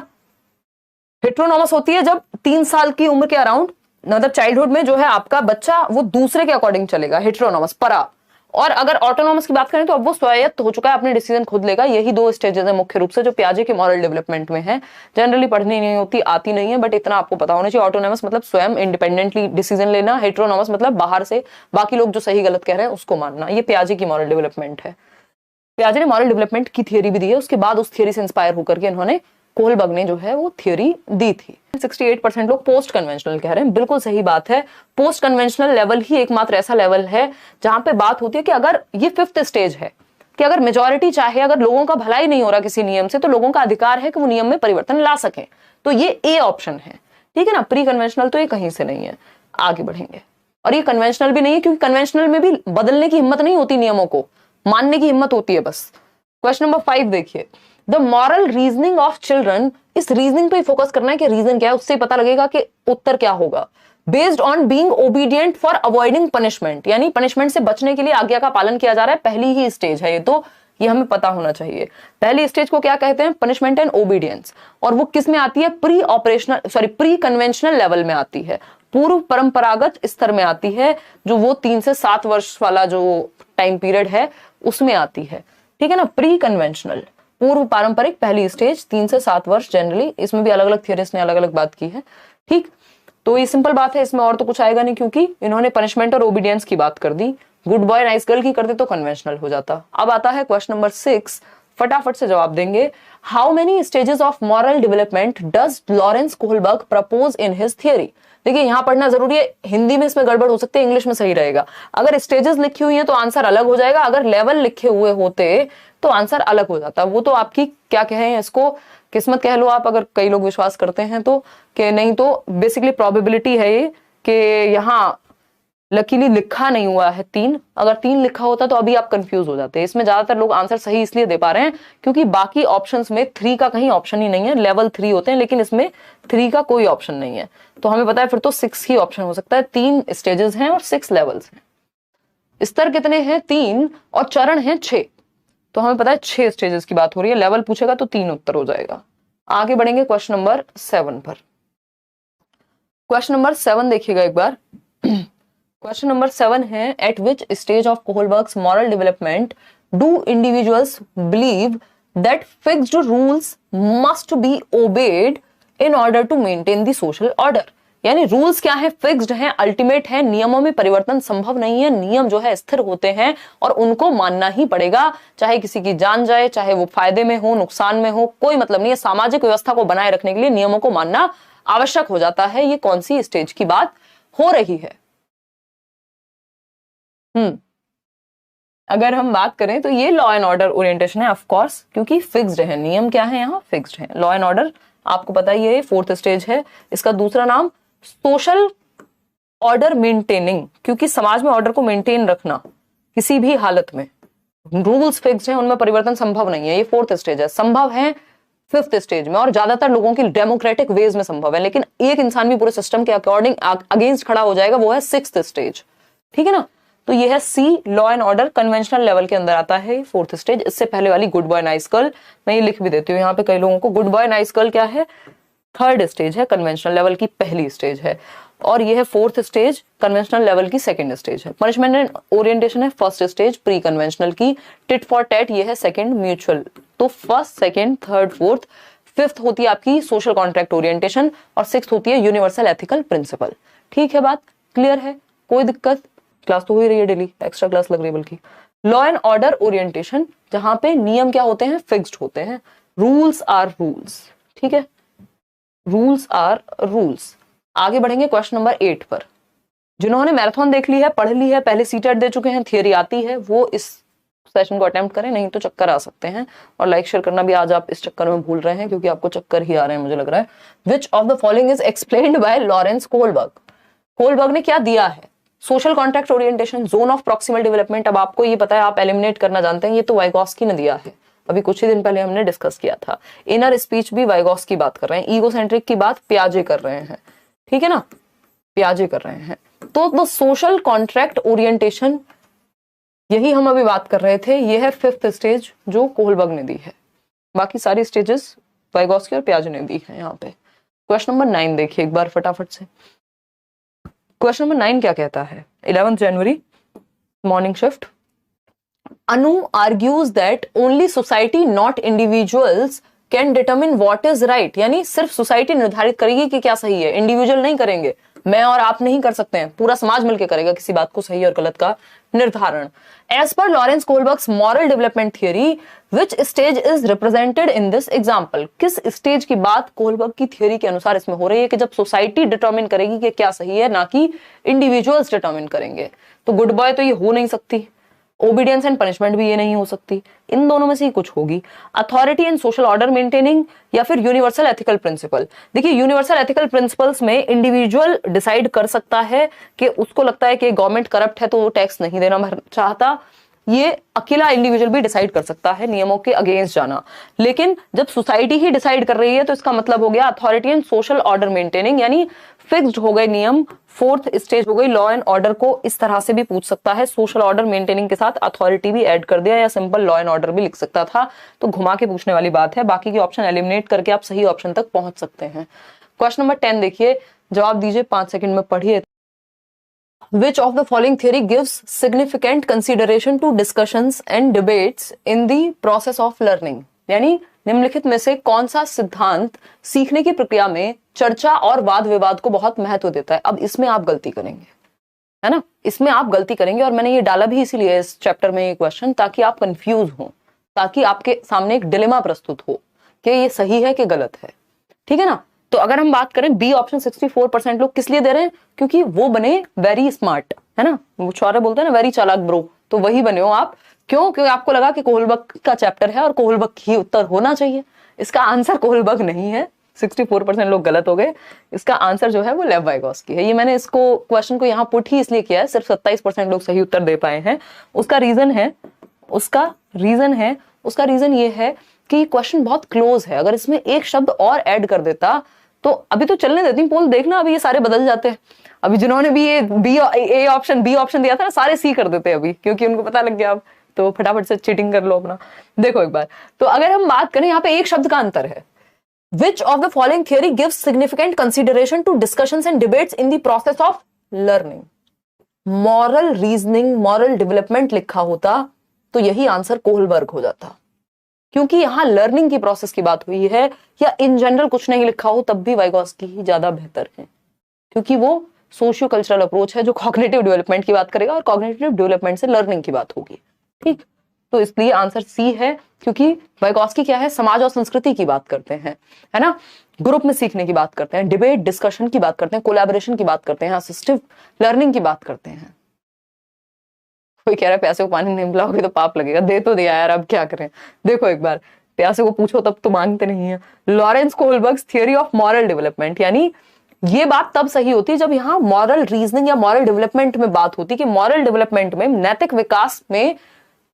हेटेरोनॉमस होती है जब 3 साल की उम्र के अराउंड, मतलब चाइल्डहुड में जो है आपका बच्चा वो दूसरे के अकॉर्डिंग चलेगा, हेटेरोनॉमस परा। और अगर ऑटोनॉमस की बात करें तो अब वो स्वायत्त हो चुका है, अपने डिसीजन खुद लेगा। यही 2 स्टेजेस है मुख्य रूप से जो पियाजे के मॉरल डेवलपमेंट में है। जनरली पढ़नी नहीं होती, आती नहीं है, बट इतना आपको पता होना चाहिए। ऑटोनॉमस मतलब स्वयं इंडिपेंडेंटली डिसीजन लेना, हेटेरोनॉमस मतलब बाहर से बाकी लोग जो सही गलत कह रहे हैं उसको मानना। ये पियाजे की मॉरल डेवलपमेंट है। पियाजे ने मॉरल डेवलपमेंट की थियरी भी दी है, उसके बाद उस थियरी से इंस्पायर होकर के इन्होंने कोहलबर्ग ने जो है वो थियरी दी थी। 68% लोग पोस्ट कन्वेंशनल कह रहे हैं, बिल्कुल सही बात है। पोस्ट कन्वेंशनल लेवल ही एकमात्र ऐसा लेवल है जहां पे बात होती है कि अगर ये 5th स्टेज है कि अगर मेजॉरिटी चाहे, अगर लोगों का भला ही नहीं हो रहा किसी नियम से, तो लोगों का अधिकार है कि वो नियम में परिवर्तन ला सकें। तो ये ए ऑप्शन है, ठीक है ना। प्री कन्वेंशनल तो ये कहीं से नहीं है। आगे बढ़ेंगे, और ये कन्वेंशनल भी नहीं है, क्योंकि कन्वेंशनल में भी बदलने की हिम्मत नहीं होती, नियमों को मानने की हिम्मत होती है बस। क्वेश्चन नंबर 5 देखिए, the moral reasoning of children. इस रीजनिंग पे ही फोकस करना है कि रीजन क्या है, उससे पता लगेगा कि उत्तर क्या होगा। Based on being obedient for avoiding punishment, यानी पनिशमेंट से बचने के लिए आज्ञा का पालन किया जा रहा है। पहली ही स्टेज है ये, तो ये हमें पता होना चाहिए। पहली स्टेज को क्या कहते हैं? Punishment and obedience. और वो किस में आती है? प्री कन्वेंशनल लेवल में आती है, पूर्व परंपरागत स्तर में आती है, जो वो 3 से 7 वर्ष वाला जो टाइम पीरियड है उसमें आती है, ठीक है ना। प्री कन्वेंशनल, पूर्व पारंपरिक, पहली स्टेज 3 से 7 वर्ष जनरली। इसमें भी अलग अलग थियरिस्ट ने अलग अलग बात की है, ठीक। तो ये सिंपल बात है, इसमें और तो कुछ आएगा नहीं, क्योंकि इन्होंने पनिशमेंट और ओबीडियंस की बात कर दी। गुड बॉय नाइस गर्ल की करते तो कन्वेंशनल हो जाता। अब आता है क्वेश्चन नंबर 6, फटाफट से जवाब देंगे। How many stages of moral development does Lawrence Kohlberg propose in his theory? देखिए, यहां पढ़ना जरूरी है, हिंदी में इसमें गड़बड़ हो सकती है, इंग्लिश में सही रहेगा। अगर स्टेजेस लिखी हुई है तो आंसर अलग हो जाएगा, अगर लेवल लिखे हुए होते तो आंसर अलग हो जाता। वो तो आपकी क्या कहें इसको, किस्मत कह लो आप, अगर कई लोग विश्वास करते हैं तो, कि नहीं तो बेसिकली प्रोबेबिलिटी है ये कि यहाँ लकीली लिखा नहीं हुआ है 3। अगर 3 लिखा होता तो अभी आप कंफ्यूज हो जाते। इसमें ज्यादातर लोग आंसर सही इसलिए दे पा रहे हैं क्योंकि बाकी ऑप्शंस में 3 का कहीं ऑप्शन ही नहीं है। लेवल 3 होते हैं लेकिन इसमें 3 का कोई ऑप्शन नहीं है, तो हमें पता है फिर तो 6 ही ऑप्शन हो सकता है। 3 स्टेजेस हैं और 6 लेवल्स हैं। स्तर कितने हैं? 3, और चरण हैं 6, तो हमें पता है 6 स्टेजेस की बात हो रही है। लेवल पूछेगा तो 3 उत्तर हो जाएगा। आगे बढ़ेंगे क्वेश्चन नंबर 7 पर। क्वेश्चन नंबर 7 देखिएगा एक बार। क्वेश्चन नंबर 7 है, at which stage of Kohlberg's moral development do individuals believe that fixed rules must be obeyed in order to maintain the social order? यानी रूल्स क्या है? फिक्स्ड हैं, अल्टीमेट है, नियमों में परिवर्तन संभव नहीं है। नियम जो है स्थिर होते हैं और उनको मानना ही पड़ेगा, चाहे किसी की जान जाए, चाहे वो फायदे में हो, नुकसान में हो, कोई मतलब नहीं है। सामाजिक व्यवस्था को बनाए रखने के लिए नियमों को मानना आवश्यक हो जाता है। ये कौन सी स्टेज की बात हो रही है? अगर हम बात करें तो ये लॉ एंड ऑर्डर ओरिएंटेशन है, ऑफ कोर्स, क्योंकि फिक्स्ड है। नियम क्या है? यहाँ फिक्स्ड है। लॉ एंड ऑर्डर आपको पता ही है, 4th स्टेज है। इसका दूसरा नाम सोशल ऑर्डर मेंटेनिंग, क्योंकि समाज में ऑर्डर को मेंटेन रखना किसी भी हालत में। रूल्स फिक्स्ड हैं, उनमें परिवर्तन संभव नहीं है। ये 4th स्टेज है। संभव है 5th स्टेज में, और ज्यादातर लोगों की डेमोक्रेटिक वेज में संभव है, लेकिन एक इंसान भी पूरे सिस्टम के अकॉर्डिंग अगेंस्ट खड़ा हो जाएगा, वो है 6th स्टेज, ठीक है ना। तो ये है C, law and order conventional level के अंदर आता है 4th स्टेज। इससे पहले वाली गुड बॉय नाइस गर्ल, मैं ये लिख भी देती हूँ यहाँ पे कई लोगों को। गुड बॉय नाइस गर्ल क्या है? 3rd स्टेज है, कन्वेंशनल लेवल की पहली स्टेज है। और ये है 4th स्टेज, कन्वेंशनल लेवल की 2nd स्टेज है। पनिशमेंट एंड ओरिएंटेशन है 1st स्टेज, प्री कन्वेंशनल की। टिट फॉर टैट ये है 2nd, म्यूचुअल। तो 1st, 2nd, 3rd, 4th, 5th होती है आपकी सोशल कॉन्ट्रैक्ट ओरिएंटेशन, और 6th होती है यूनिवर्सल एथिकल प्रिंसिपल। ठीक है, बात क्लियर है? कोई दिक्कत? क्लास तो हो ही रही है डेली, एक्स्ट्रा क्लास लग रही है बल्कि। लॉ एंड ऑर्डर ओरिएंटेशन, जहां पे नियम क्या होते हैं, फिक्स्ड होते हैं, रूल्स आर रूल्स, ठीक है, रूल्स आर रूल्स। आगे बढ़ेंगे क्वेश्चन नंबर 8 पर। जिन्होंने मैराथन देख ली है, पढ़ ली है, पहले सीटेट दे चुके हैं, थियरी आती है, वो इस सेशन को अटेम्प्ट करें, नहीं तो चक्कर आ सकते हैं। और लाइक शेयर करना भी आज आप इस चक्कर में भूल रहे हैं, क्योंकि आपको चक्कर ही आ रहे हैं मुझे लग रहा है। Which of the following is explained bye Lawrence Kohlberg. Kohlberg ने क्या दिया है, social contract orientation, zone of proximal development. अब आपको ये पता है, आप एलिमिनेट करना जानते हैं, ये तो वाइगॉस्की ने दिया है, अभी कुछ ही दिन पहले हमने डिस्कस किया था। इनर स्पीच भी वाइगॉस्की बात कर रहे हैं, ईगोसेंट्रिक की बात पियाजे कर रहे हैं, ठीक है ना, पियाजे कर रहे हैं। तो द सोशल कॉन्ट्रैक्ट ओरिएंटेशन, यही हम अभी बात कर रहे थे, ये है 5th स्टेज जो कोहलबर्ग ने दी है। बाकी सारी स्टेजेस वाइगॉस्की और पियाजे ने दी है। यहाँ पे क्वेश्चन नंबर 9 देखिए एक बार फटाफट से। क्वेश्चन नंबर 9 क्या कहता है, 11 जनवरी morning shift. Anu argues that only society, not individuals, can determine what is right। यानी सिर्फ सोसाइटी निर्धारित करेगी कि क्या सही है, इंडिविजुअल नहीं करेंगे, मैं और आप नहीं कर सकते हैं, पूरा समाज मिलकर करेगा किसी बात को सही और गलत का निर्धारण। As per Lawrence Kohlberg's moral development theory, which stage is represented in this example. किस स्टेज की बात कोहलबर्ग की थियरी के अनुसार इसमें हो रही है कि जब सोसाइटी डिटर्मिन करेगी कि क्या सही है, ना कि इंडिविजुअल्स डिटर्मिन करेंगे। तो गुड बॉय तो ये हो नहीं सकती, ओबीडियंस एंड पनिशमेंट भी ये नहीं हो सकती, इन दोनों में से ही कुछ होगी। Authority and social order maintaining, या फिर यूनिवर्सल एथिकल प्रिंसिपल। देखिए यूनिवर्सल एथिकल प्रिंसिपल्स में इंडिविजुअल डिसाइड कर सकता है कि उसको लगता है कि गवर्नमेंट करप्ट है तो वो टैक्स नहीं देना चाहता, ये अकेला इंडिविजुअल भी डिसाइड कर सकता है नियमों के अगेंस्ट जाना। लेकिन जब सोसाइटी ही डिसाइड कर रही है तो इसका मतलब हो गया authority and social order maintaining, यानी फिक्स्ड हो गए नियम। 4th स्टेज हो गई लॉ एंड ऑर्डर को इस तरह से भी पूछ सकता है, सोशल ऑर्डर मेंटेनिंग के साथ अथॉरिटी भी ऐड कर दिया, या सिंपल लॉ एंड ऑर्डर भी लिख सकता था, तो घुमा के पूछने वाली बात है। बाकी के ऑप्शन एलिमिनेट करके आप सही ऑप्शन तक पहुंच सकते हैं। क्वेश्चन नंबर 10 देखिए, जवाब दीजिए, 5 सेकंड में पढ़िए। Which of the following theory gives significant consideration to discussions and debates in the process of learning? यानी निम्नलिखित में से कौन सा सिद्धांत सीखने की प्रक्रिया में चर्चा और वाद विवाद को बहुत महत्व देता है। अब इसमें आप गलती करेंगे, है ना, इसमें आप गलती करेंगे, और मैंने ये डाला भी इसीलिए इस चैप्टर में ये क्वेश्चन, ताकि आप कंफ्यूज हो, ताकि आपके सामने एक डिलेमा प्रस्तुत हो कि ये सही है कि गलत है, ठीक है ना। तो अगर हम बात करें बी ऑप्शन, 64% लोग किस लिए दे रहे हैं, क्योंकि वो बने वेरी स्मार्ट, है ना, वो छुआरे बोलते हैं ना वेरी चालाक ब्रो, तो वही बने हो आप। क्यों, क्योंकि आपको लगा कि कोहलबर्ग का चैप्टर है और कोहलबर्ग ही उत्तर होना चाहिए। इसका आंसर कोहलबर्ग नहीं है, 64% लोग गलत हो गए। इसका आंसर जो है वो लेव वाइगॉस्की है। ये मैंने इसको क्वेश्चन को यहाँ पुट ही इसलिए किया है, सिर्फ 27% लोग सही उत्तर दे पाए हैं। उसका रीजन ये है कि क्वेश्चन बहुत क्लोज है। अगर इसमें एक शब्द और ऐड कर देता तो, अभी तो चलने देती पोल, देखना अभी ये सारे बदल जाते हैं। अभी जिन्होंने भी ये बी ऑप्शन दिया था ना, सारे सी कर देते अभी, क्योंकि उनको पता लग गया। अब तो फटाफट से चीटिंग कर लो अपना। देखो एक बार, तो अगर हम बात करें, यहाँ पे एक शब्द का अंतर है। Which of the following theory gives significant consideration to discussions and debates in the process of learning? Moral reasoning, moral development लिखा होता तो यही आंसर कोहलबर्ग हो जाता, क्योंकि यहां लर्निंग की प्रोसेस की बात हुई है, या इन जनरल कुछ नहीं लिखा हो तब भी वाइगॉस्की ही ज्यादा बेहतर है, क्योंकि वो सोशियो कल्चरल अप्रोच है जो कॉग्निटिव डेवलपमेंट की बात करेगा, और कॉग्निटिव डेवलपमेंट से लर्निंग की बात होगी, ठीक। तो इसलिए आंसर सी है, क्योंकि वाइगॉस्की क्या है, समाज और संस्कृति की बात करते हैं, है ना, ग्रुप में सीखने की बात करते हैं, डिबेट डिस्कशन की बात करते हैं, कोलैबोरेशन की बात करते हैं, असिस्टिव लर्निंग की बात करते हैं। कोई कह रहा है प्यासे को पानी नहीं पिलाओगे तो पाप लगेगा, दे तो दिया यार, अब क्या करें। देखो एक बार, प्यासे को पूछो तब तो मांगते नहीं है। Lawrence Kohlberg's theory of moral development, यानी ये बात तब सही होती है जब यहाँ मॉरल रीजनिंग या मॉरल डेवलपमेंट में बात होती है, कि मॉरल डेवलपमेंट में, नैतिक विकास में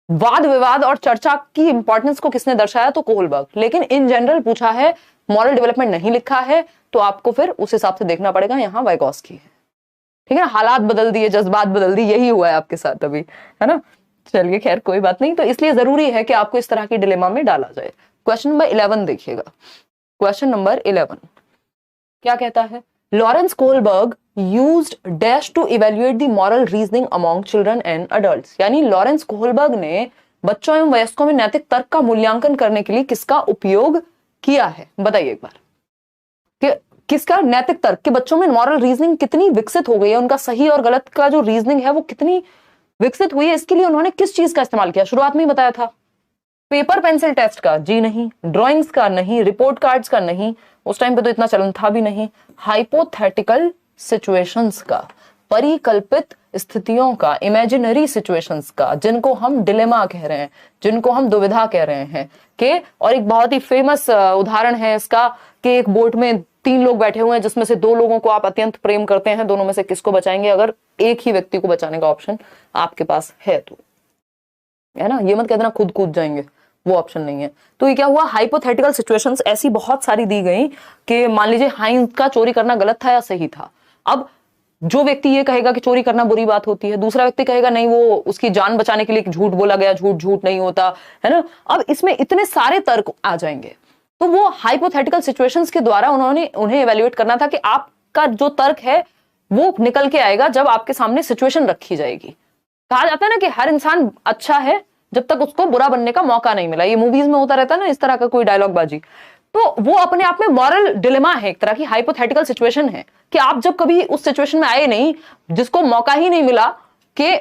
वाद विवाद और चर्चा की इंपॉर्टेंस को किसने दर्शाया, तो कोहलबर्ग। लेकिन इन जनरल पूछा है, मॉरल डेवलपमेंट नहीं लिखा है, तो आपको फिर उस हिसाब से देखना पड़ेगा, यहाँ वाइगॉस्की है, ठीक है ना। हालात बदल दिए, जज्बात बदल दिए, यही हुआ है आपके साथ अभी, है ना। चलिए खैर कोई बात नहीं, तो इसलिए जरूरी है कि आपको इस तरह की डिलेमा में डाला जाए। क्वेश्चन नंबर 11 देखिएगा। क्वेश्चन नंबर 11 क्या कहता है, Lawrence Kohlberg used dash to evaluate the moral reasoning among children and adults, यानी लॉरेंस कोहलबर्ग ने बच्चों एवं वयस्कों में नैतिक तर्क का मूल्यांकन करने के लिए किसका उपयोग किया है, बताइए एक बार। कि किसका? नैतिक तर्क, के बच्चों में मॉरल रीजनिंग कितनी विकसित हो गई है, उनका सही और गलत का जो रीजनिंग है वो कितनी विकसित हुई है, इसके लिए उन्होंने किस चीज का इस्तेमाल किया? शुरुआत में ही बताया था, पेपर पेंसिल टेस्ट का? जी नहीं। ड्राइंग्स का? नहीं। रिपोर्ट कार्ड्स का? नहीं, उस टाइम पे तो इतना चलन था भी नहीं। हाइपोथेटिकल सिचुएशंस का, परिकल्पित स्थितियों का, इमेजिनरी सिचुएशंस का, जिनको हम डिलेमा कह रहे हैं, जिनको हम दुविधा कह रहे हैं के। और एक बहुत ही फेमस उदाहरण है इसका कि एक बोट में 3 लोग बैठे हुए हैं, जिसमें से 2 लोगों को आप अत्यंत प्रेम करते हैं, दोनों में से किसको बचाएंगे? अगर एक ही व्यक्ति को बचाने का ऑप्शन आपके पास है तो, है ना? ये मत कह देना खुद कूद जाएंगे, वो ऑप्शन नहीं है। तो ये क्या हुआ? हाइपोथेटिकल सिचुएशंस ऐसी बहुत सारी दी गई कि मान लीजिए हाइंस का चोरी करना गलत था या सही था। अब जो व्यक्ति ये कहेगा कि चोरी करना बुरी बात होती है, दूसरा व्यक्ति कहेगा नहीं, वो उसकी जान बचाने के लिए झूठ बोला गया, झूठ झूठ नहीं होता, है ना? अब इसमें इतने सारे तर्क आ जाएंगे, तो वो हाइपोथेटिकल सिचुएशंस के द्वारा उन्हें इवैल्यूएट करना था कि आपका जो तर्क है वो निकल के आएगा जब आपके सामने सिचुएशन रखी जाएगी। कहा जाता है ना कि हर इंसान अच्छा है जब तक उसको बुरा बनने का मौका नहीं मिला। ये मूवीज में होता रहता है ना इस तरह का कोई डायलॉग बाजी। तो वो अपने आप में मॉरल डिलेमा है, एक तरह की हाइपोथेटिकल सिचुएशन है कि आप जब कभी उस सिचुएशन में आए नहीं, जिसको मौका ही नहीं मिला कि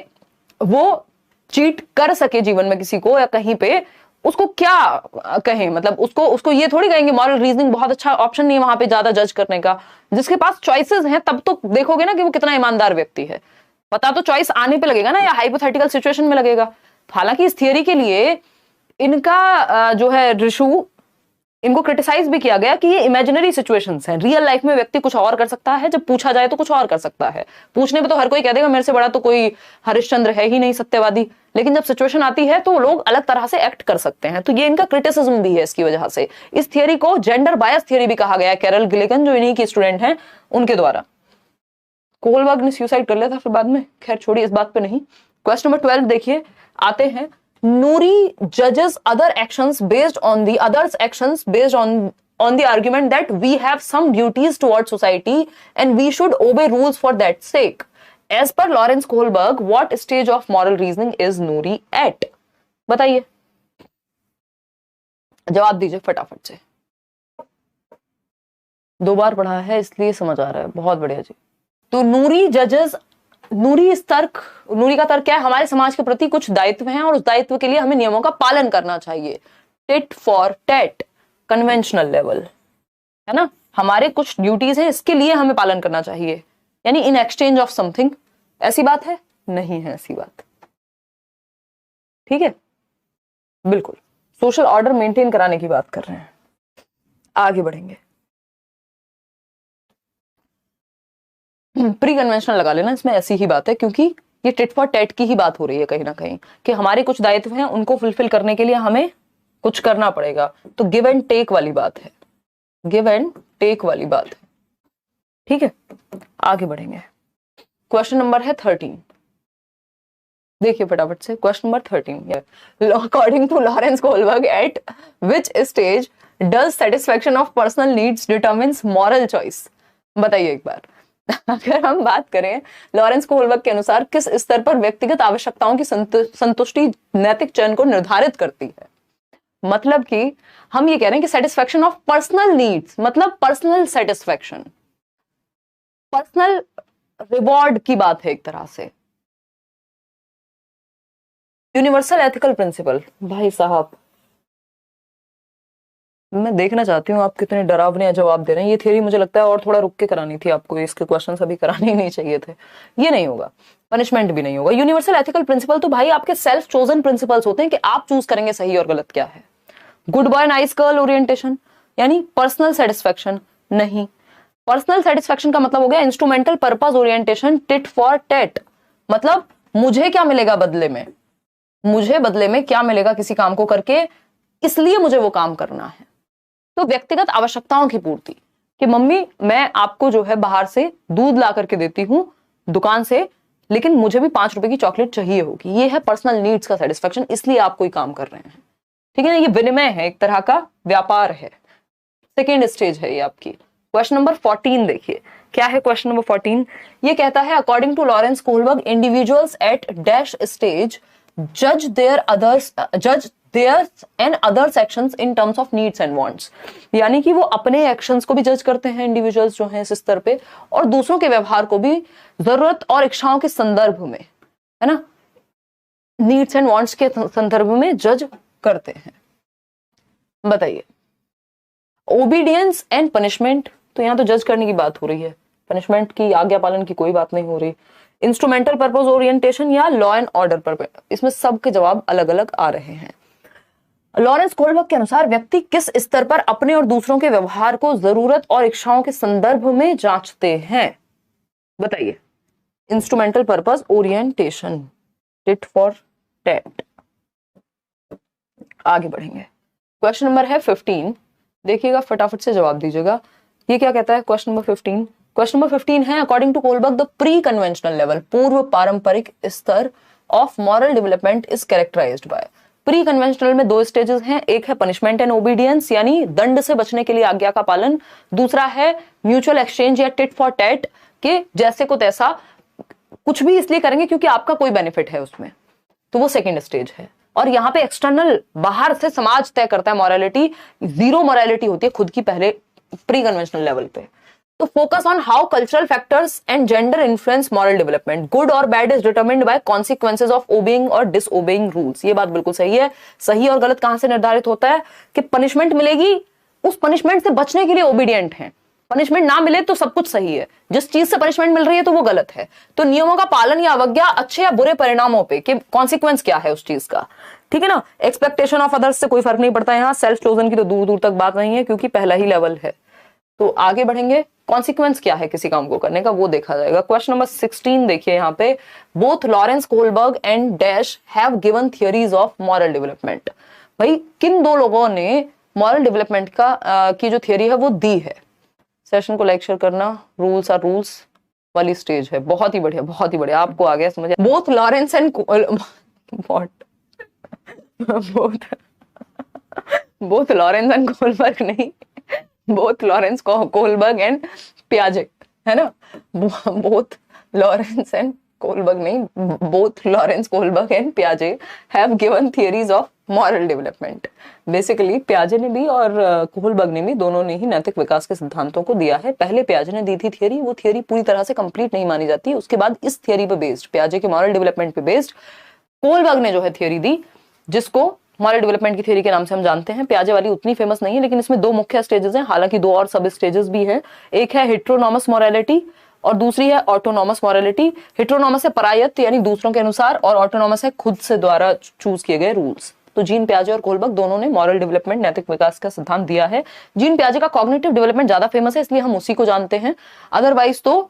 वो चीट कर सके जीवन में किसी को या कहीं पे, उसको क्या कहें? मतलब उसको ये थोड़ी कहेंगे मॉरल रीजनिंग बहुत अच्छा ऑप्शन नहीं है वहां पे ज्यादा जज करने का। जिसके पास चॉइसेस हैं तब तो देखोगे ना कि वो कितना ईमानदार व्यक्ति है। पता तो चॉइस आने पे लगेगा ना, या हाइपोथेटिकल सिचुएशन में लगेगा। हालांकि इस थियरी के लिए इनका जो है ऋषु, इनको क्रिटिसाइज भी किया गया कि ये इमेजिनरी सिचुएशंस हैं। रियल लाइफ में व्यक्ति कुछ और कर सकता है, जब पूछा जाए तो कुछ और कर सकता है। पूछने पे तो हर कोई कह देगा मेरे से बड़ा तो कोई हरिश्चंद्र है ही नहीं, सत्यवादी। लेकिन जब सिचुएशन आती है तो लोग अलग तरह से एक्ट कर सकते हैं। तो ये इनका क्रिटिसिज्म भी है इसकी वजह से। इस थियरी को जेंडर बायस थियरी भी कहा गया है, कैरल गिलिगन जो इन्हीं की स्टूडेंट हैं उनके द्वारा। कोहलबर्ग ने सुसाइड कर लिया था फिर बाद में, खैर छोड़िए इस बात पे नहीं। क्वेश्चन नंबर 12 देखिए, आते हैं। Nuri judges other actions based on the others' actions based on the argument that we have some duties towards society and we should obey rules for that sake. As per Lawrence Kohlberg, what stage of moral reasoning is Nuri at? बताइए, जवाब दीजिए फटाफट से। 2 बार पढ़ा है इसलिए समझ आ रहा है, बहुत बढ़िया जी। तो नूरी जजेस, नूरी का तर्क क्या है? हमारे समाज के प्रति कुछ दायित्व हैं और उस दायित्व के लिए हमें नियमों का पालन करना चाहिए। Tit for tat, conventional level, है ना? हमारे कुछ ड्यूटीज हैं, इसके लिए हमें पालन करना चाहिए, यानी इन एक्सचेंज ऑफ समथिंग। ऐसी बात है? नहीं है ऐसी बात, ठीक है? बिल्कुल सोशल ऑर्डर मेंटेन कराने की बात कर रहे हैं। आगे बढ़ेंगे। प्री कन्वेंशनल लगा लेना, इसमें ऐसी ही बात है, क्योंकि ये टिट फॉर टैट की ही बात हो रही है कहीं ना कहीं, कि हमारे कुछ दायित्व हैं, उनको फुलफिल करने के लिए हमें कुछ करना पड़ेगा। तो गिव एंड टेक वाली बात है, गिव एंड टेक वाली बात है, ठीक है? आगे बढ़ेंगे। क्वेश्चन नंबर है 13, देखिए फटाफट से। Question number 13, according to Lawrence Kohlberg, at which stage does satisfaction of personal needs determines moral choice? बताइए एक बार। अगर हम बात करें लॉरेंस कोहलबर्ग के अनुसार, किस स्तर पर व्यक्तिगत आवश्यकताओं की संतुष्टि नैतिक चयन को निर्धारित करती है? मतलब कि हम ये कह रहे हैं कि सेटिस्फैक्शन ऑफ पर्सनल नीड्स, मतलब पर्सनल सेटिस्फैक्शन, पर्सनल रिवॉर्ड की बात है एक तरह से। यूनिवर्सल एथिकल प्रिंसिपल, भाई साहब मैं देखना चाहती हूँ आप कितने डरावने जवाब दे रहे हैं। ये थियरी मुझे लगता है और थोड़ा रुक के करानी थी आपको, इसके क्वेश्चन अभी कराने ही नहीं चाहिए थे। ये नहीं होगा, पनिशमेंट भी नहीं होगा। यूनिवर्सल एथिकल प्रिंसिपल तो भाई आपके सेल्फ चोजन प्रिंसिपल्स होते हैं कि आप चूज करेंगे सही और गलत क्या है। Good boy nice girl orientation, यानी पर्सनल सेटिस्फैक्शन नहीं। पर्सनल सेटिस्फैक्शन का मतलब हो गया instrumental purpose orientation, tit for tat, मतलब मुझे क्या मिलेगा बदले में, मुझे बदले में क्या मिलेगा किसी काम को करके, इसलिए मुझे वो काम करना है। तो व्यक्तिगत आवश्यकताओं की पूर्ति, कि मम्मी मैं आपको जो है बाहर से दूध ला करके देती हूं दुकान से, लेकिन मुझे भी 5 रुपए की चॉकलेट चाहिए होगी। ये है पर्सनल नीड्स का सेटिस्फैक्शन, इसलिए आप कोई काम कर रहे हैं, ठीक है ना? ये विनिमय है, एक तरह का व्यापार है। सेकेंड स्टेज है ये आपकी। क्वेश्चन नंबर 14 देखिए, क्या है क्वेश्चन नंबर 14? ये कहता है according to Lawrence Kohlberg, individuals at dash stage जज theirs and others actions in terms of needs and wants। यानी कि वो अपने एक्शंस को भी जज करते हैं इंडिविजुअल्स जो हैं इस स्तर पे, और दूसरों के व्यवहार को भी जरूरत और इच्छाओं के संदर्भ में, है ना, नीड्स एंड वांट्स के संदर्भ में जज करते हैं। बताइए, ओबीडियंस एंड पनिशमेंट, तो यहां तो जज करने की बात हो रही है, पनिशमेंट की, आज्ञा पालन की कोई बात नहीं हो रही। इंस्ट्रूमेंटल पर्पस ओरिएंटेशन या लॉ एंड ऑर्डर पर्पस, इसमें सबके जवाब अलग अलग आ रहे हैं। लॉरेंस कोलबर्ग के अनुसार व्यक्ति किस स्तर पर अपने और दूसरों के व्यवहार को जरूरत और इच्छाओं के संदर्भ में जांचते हैं? बताइए, instrumental purpose orientation, tit for tat. आगे बढ़ेंगे, क्वेश्चन नंबर है 15, देखिएगा फटाफट से जवाब दीजिएगा। ये क्या कहता है क्वेश्चन नंबर 15? क्वेश्चन नंबर 15 है, according to Kohlberg the pre conventional level, पूर्व पारंपरिक स्तर of moral development is characterized by. Pre conventional में 2 स्टेजेस हैं, एक है पनिशमेंट एंड ओबीडियंस यानी दंड से बचने के लिए आज्ञा का पालन, दूसरा है म्यूचुअल एक्सचेंज या टिट फॉर टैट के जैसे को तैसा, कुछ भी इसलिए करेंगे क्योंकि आपका कोई बेनिफिट है उसमें, तो वो सेकेंड स्टेज है। और यहाँ पे एक्सटर्नल, बाहर से समाज तय करता है मॉरलिटी, जीरो मॉरलिटी होती है खुद की पहले प्री कन्वेंशनल लेवल पे। तो focus on how cultural factors and gender influence moral development, good और bad is determined by consequences of obeying और डिसओबेइंग रूल्स। ये बात बिल्कुल सही है। सही और गलत कहां से निर्धारित होता है कि पनिशमेंट मिलेगी, उस पनिशमेंट से बचने के लिए ओबीडियंट हैं, पनिशमेंट ना मिले तो सब कुछ सही है, जिस चीज से पनिशमेंट मिल रही है तो वो गलत है। तो नियमों का पालन या अवज्ञा अच्छे या बुरे परिणामों पे कि कॉन्सिक्वेंस क्या है उस चीज का, ठीक है ना। एक्सपेक्टेशन ऑफ अदर्स से कोई फर्क नहीं पड़ता यहाँ, सेल्फ चोजन की तो दूर दूर तक बात नहीं है क्योंकि पहला ही लेवल है। तो आगे बढ़ेंगे, कॉन्सिक्वेंस क्या है किसी काम को करने का वो देखा जाएगा। क्वेश्चन नंबर 16 देखिए यहाँ पे, both Lawrence Kohlberg and dash have given theories of moral development. भाई किन 2 लोगों ने मॉरल डेवलपमेंट का की जो थियरी है वो दी है। सेशन को लाइक शेयर करना, रूल्स आर रूल्स वाली स्टेज है, बहुत ही बढ़िया, बहुत ही बढ़िया, आपको आ गया समझ। Both Lawrence and both Lawrence and Kohlberg नहीं, बोथ लॉरेंस कोलबर्ग एंड पियाजे, है ना, बोथ लॉरेंस एंड कोलबर्ग नहीं, बोथ लॉरेंस कोलबर्ग एंड पियाजे have given theories of moral development. Basically पियाजे ने भी और कोलबर्ग ने भी, दोनों ने ही नैतिक विकास के सिद्धांतों को दिया है। पहले पियाजे ने दी थी थियरी, वो थियरी पूरी तरह से कंप्लीट नहीं मानी जाती, उसके बाद इस थियरी पे बेस्ड, पियाजे के मॉरल डेवलपमेंट पे बेस्ड कोलबर्ग ने जो है थियरी दी, जिसको मॉरल डेवलपमेंट की थियरी के नाम से हम जानते हैं। पियाजे वाली उतनी फेमस नहीं है, लेकिन इसमें 2 मुख्य स्टेजेस हैं, हालांकि 2 और सब स्टेजेस भी हैं। एक है हेट्रोनॉमस मॉरलिटी और दूसरी है ऑटोनॉमस मॉरलिटी। हेट्रोनॉमस है परायत यानी दूसरों के अनुसार, और ऑटोनॉमस है खुद से द्वारा चूज किए गए रूल्स। तो जीन पियाजे और कोलबर्ग दोनों ने मॉरल डेवलपमेंट, नैतिक विकास का सिद्धांत दिया है। जीन पियाजे का कॉग्निटिव डेवलपमेंट ज्यादा फेमस है, इसलिए हम उसी को जानते हैं। अदरवाइज तो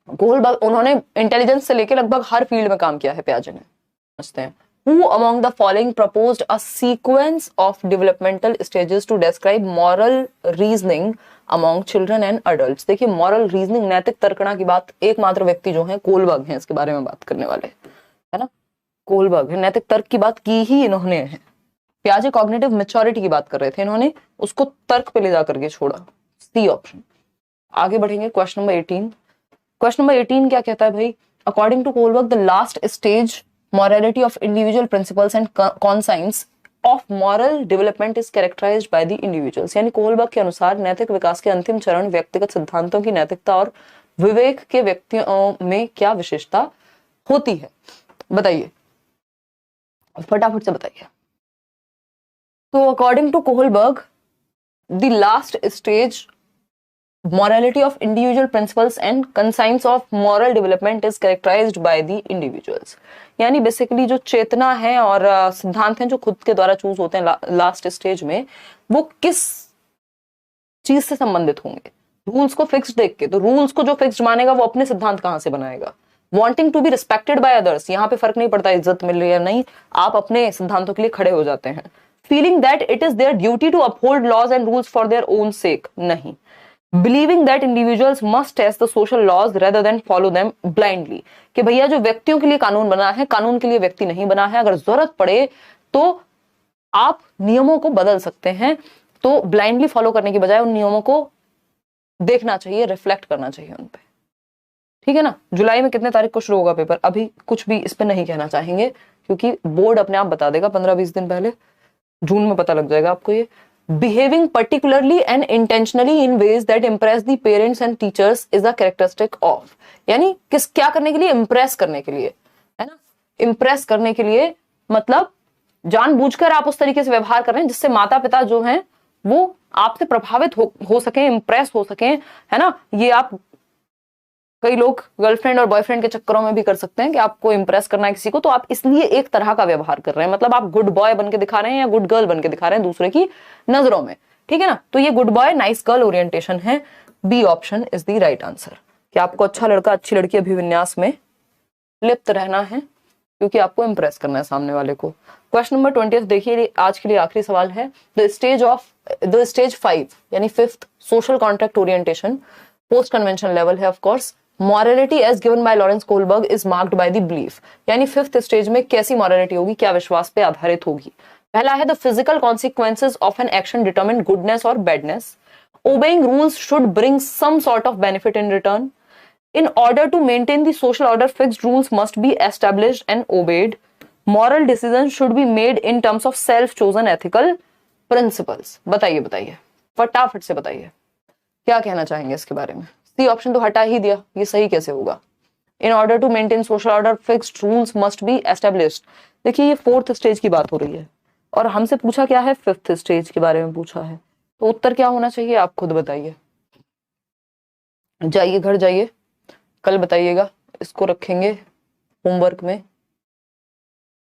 कोलबर्ग, उन्होंने इंटेलिजेंस से लेकर लगभग हर फील्ड में काम किया है पियाजे ने। समझते हैं, Who among the following proposed a sequence of developmental stages to describe moral reasoning among children and adults? देखिए, moral reasoning, नैतिक तर्कणा की बात एकमात्र व्यक्ति जो है कोलबर्ग हैं इसके बारे में बात करने वाले, है ना, कोलबर्ग है। नैतिक तर्क की बात की ही इन्होंने है। पियाजे कॉग्निटिव मैच्योरिटी की बात कर रहे थे, इन्होंने उसको तर्क पे ले जाकर के छोड़ा, सी ऑप्शन। आगे बढ़ेंगे, क्वेश्चन नंबर 18। क्वेश्चन नंबर 18 क्या कहता है भाई, according to Kohlberg the last stage morality of individual principles and conscience of moral development is characterized by the individuals। यानी कोलबर्ग के अनुसार नैतिक विकास के अंतिम चरण व्यक्तिगत सिद्धांतों की नैतिकता और विवेक के व्यक्तियों में क्या विशेषता होती है? बताइए, फटाफट से बताइए। तो according to Kohlberg the last stage morality of individual principles and conscience of moral development is characterized by the individuals। यानी बेसिकली जो चेतना है और सिद्धांत हैं जो खुद के द्वारा चूज होते हैं लास्ट स्टेज में, वो किस चीज से संबंधित होंगे? रूल्स को फिक्स्ड देख के, तो रूल्स को जो फिक्स्ड मानेगा वो अपने सिद्धांत कहां से बनाएगा? Wanting to be respected by others, यहाँ पे फर्क नहीं पड़ता इज्जत मिल रही है या नहीं, आप अपने सिद्धांतों के लिए खड़े हो जाते हैं। Feeling that it is their duty to uphold laws and rules for their own sake, नहीं। Believing that individuals must test the social laws rather than follow them blindly, कि भैया जो व्यक्तियों के लिए कानून बना है, कानून के लिए व्यक्ति नहीं बना है, अगर जरूरत पड़े तो आप नियमों को बदल सकते हैं, तो ब्लाइंडली फॉलो करने की बजाय उन नियमों को देखना चाहिए, रिफ्लेक्ट करना चाहिए उन पे, ठीक है ना। जुलाई में कितने तारीख को शुरू होगा पेपर, अभी कुछ भी इस पे नहीं कहना चाहेंगे, क्योंकि बोर्ड अपने आप बता देगा 15-20 दिन पहले, जून में पता लग जाएगा आपको ये। Behaving particularly and intentionally in ways that impress the parents and teachers is a characteristic of, यानी किस क्या करने के लिए, इंप्रेस करने के लिए, है ना। इंप्रेस करने के लिए मतलब जानबूझकर आप उस तरीके से व्यवहार कर रहे हैं जिससे माता पिता जो हैं वो आपसे प्रभावित हो सके, इंप्रेस हो सके, है ना। ये आप कई लोग गर्लफ्रेंड और बॉयफ्रेंड के चक्करों में भी कर सकते हैं कि आपको इंप्रेस करना है किसी को, तो आप इसलिए एक तरह का व्यवहार कर रहे हैं, मतलब आप गुड बॉय बन के दिखा रहे हैं या गुड गर्ल बन के दिखा रहे हैं दूसरे की नजरों में, ठीक है ना। तो ये good boy nice girl orientation है। B option is the right answer, कि आपको अच्छा लड़का अच्छी लड़की अभिविन्यास में लिप्त रहना है क्योंकि आपको इंप्रेस करना है सामने वाले को। क्वेश्चन नंबर 20 देखिए, आज के लिए आखिरी सवाल है। द स्टेज 5 यानी 5th social contract orientation post convention level है of course. Morality as given by Lawrence Kohlberg is marked by the belief, यानी 5th स्टेज में कैसी मॉरलिटी होगी, क्या विश्वास पे आधारित होगी। पहला है the physical consequences of an action determine goodness और badness. Obeying rules should bring some sort of benefit in return. In order to maintain the social order, fixed rules must be established and obeyed. Moral decisions should be made in terms of self-chosen ethical principles. बताइए फटाफट से बताइए क्या कहना चाहेंगे इसके बारे में। सी ऑप्शन तो हटा ही दिया, ये सही कैसे होगा। In order to maintain social order, fixed rules must be established. देखिए ये 4th स्टेज की बात हो रही है और हमसे पूछा क्या है, 5th स्टेज के बारे में पूछा है, तो उत्तर क्या होना चाहिए आप खुद बताइए। जाइए घर जाइए, कल बताइएगा, इसको रखेंगे होमवर्क में।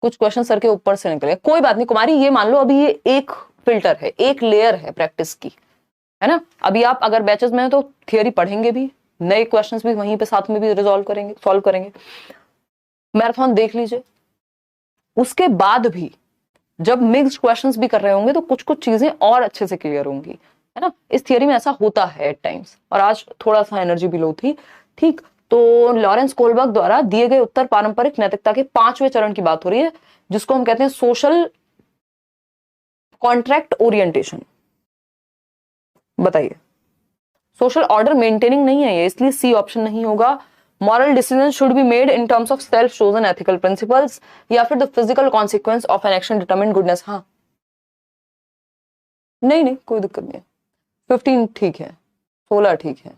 कुछ क्वेश्चन सर के ऊपर से निकले, कोई बात नहीं कुमारी, ये मान लो अभी ये एक फिल्टर है, एक लेयर है प्रैक्टिस की, है ना। अभी आप अगर बैचेस में हो तो थियरी पढ़ेंगे भी, नए क्वेश्चंस भी वहीं पे साथ में भी सॉल्व करेंगे। मैराथन देख लीजिए, उसके बाद भी जब मिक्स्ड क्वेश्चंस भी कर रहे होंगे तो कुछ कुछ चीजें और अच्छे से क्लियर होंगी, है ना। इस थियरी में ऐसा होता है एट टाइम्स, और आज थोड़ा सा एनर्जी भी लो थी, ठीक। तो लॉरेंस कोलबर्ग द्वारा दिए गए उत्तर पारंपरिक नैतिकता के 5वें चरण की बात हो रही है, जिसको हम कहते हैं सोशल कॉन्ट्रैक्ट ओरिएंटेशन। बताइए, सोशल ऑर्डर मेंटेनिंग नहीं है ये, इसलिए सी ऑप्शन नहीं होगा। Moral decision should be made in terms of self chosen ethical principles, या फिर the physical consequence of an action determine goodness. हाँ नहीं कोई दिक्कत नहीं है, 15 ठीक है, 16 ठीक है।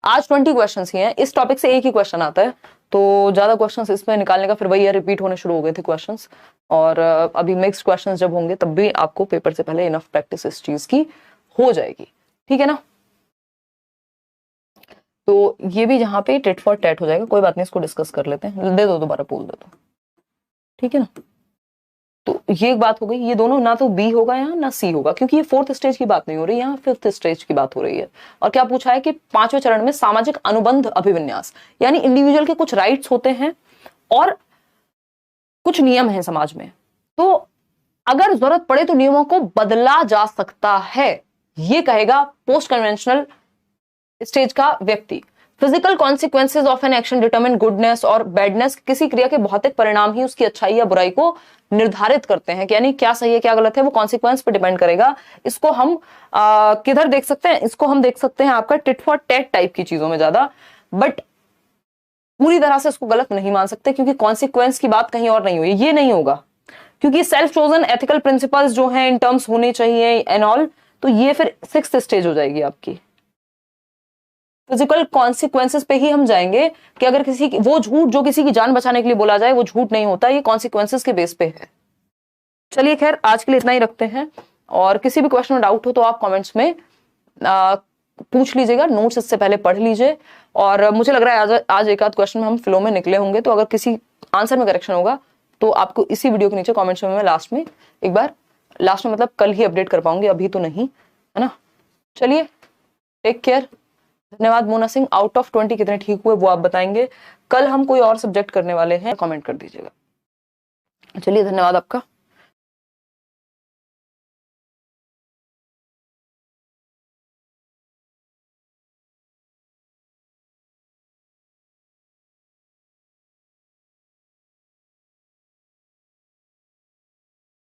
आज 20 क्वेश्चन ही हैं, इस टॉपिक से एक ही क्वेश्चन आता है, तो ज्यादा क्वेश्चंस इसमें निकालने का फिर वही है, रिपीट होने शुरू हो गए थे क्वेश्चंस। और अभी मिक्स्ड क्वेश्चंस जब होंगे तब भी आपको पेपर से पहले इनफ प्रैक्टिस इस चीज की हो जाएगी, ठीक है ना। तो ये भी जहां पे टेट फॉर टेट हो जाएगा, कोई बात नहीं, इसको डिस्कस कर लेते हैं। दे दो दोबारा पोल दे दो, ठीक है ना। तो ये एक बात हो गई, ये दोनों ना तो बी होगा यहाँ ना सी होगा, क्योंकि ये 4th स्टेज की बात नहीं हो रही, यहाँ 5th स्टेज की बात हो रही है। और क्या पूछा है कि 5वें चरण में सामाजिक अनुबंध अभिविन्यास, यानी इंडिविजुअल के कुछ राइट्स होते हैं और कुछ नियम हैं समाज में, तो अगर जरूरत पड़े तो नियमों को बदला जा सकता है, ये कहेगा पोस्ट कन्वेंशनल स्टेज का व्यक्ति। Physical consequences of an action determine goodness और बैडनेस, किसी क्रिया के भौतिक परिणाम ही उसकी अच्छाई या बुराई को निर्धारित करते हैं, यानी क्या सही है क्या गलत है वो कॉन्सिक्वेंस पे डिपेंड करेगा। इसको हम किधर देख सकते हैं, इसको हम देख सकते हैं आपका टिट फॉर टैट टाइप की चीजों में ज्यादा, बट पूरी तरह से इसको गलत नहीं मान सकते, क्योंकि कॉन्सिक्वेंस की बात कहीं और नहीं हुई, ये नहीं होगा, क्योंकि सेल्फ चोजन एथिकल प्रिंसिपल्स जो हैं इन टर्म्स होने चाहिए एंड ऑल, तो ये फिर 6th स्टेज हो जाएगी आपकी। फिजिकल कॉन्सिक्वेंसेस पे ही हम जाएंगे कि अगर किसी की वो झूठ जो किसी की जान बचाने के लिए बोला जाए वो झूठ नहीं होता, ये कॉन्सिक्वेंसेस के बेस पे है। चलिए खैर आज के लिए इतना ही रखते हैं, और किसी भी क्वेश्चन में डाउट हो तो आप कमेंट्स में पूछ लीजिएगा, नोट्स इससे पहले पढ़ लीजिए। और मुझे लग रहा है आज एक आध क्वेश्चन में हम फ्लो में निकले होंगे, तो अगर किसी आंसर में करेक्शन होगा तो आपको इसी वीडियो के नीचे कॉमेंट्स में मैं लास्ट में एक बार, लास्ट में मतलब कल ही अपडेट कर पाऊंगी, अभी तो नहीं, है ना। चलिए टेक केयर, धन्यवाद। मोना सिंह, आउट ऑफ 20 कितने ठीक हुए वो आप बताएंगे, कल हम कोई और सब्जेक्ट करने वाले हैं, कमेंट कर दीजिएगा। चलिए धन्यवाद आपका।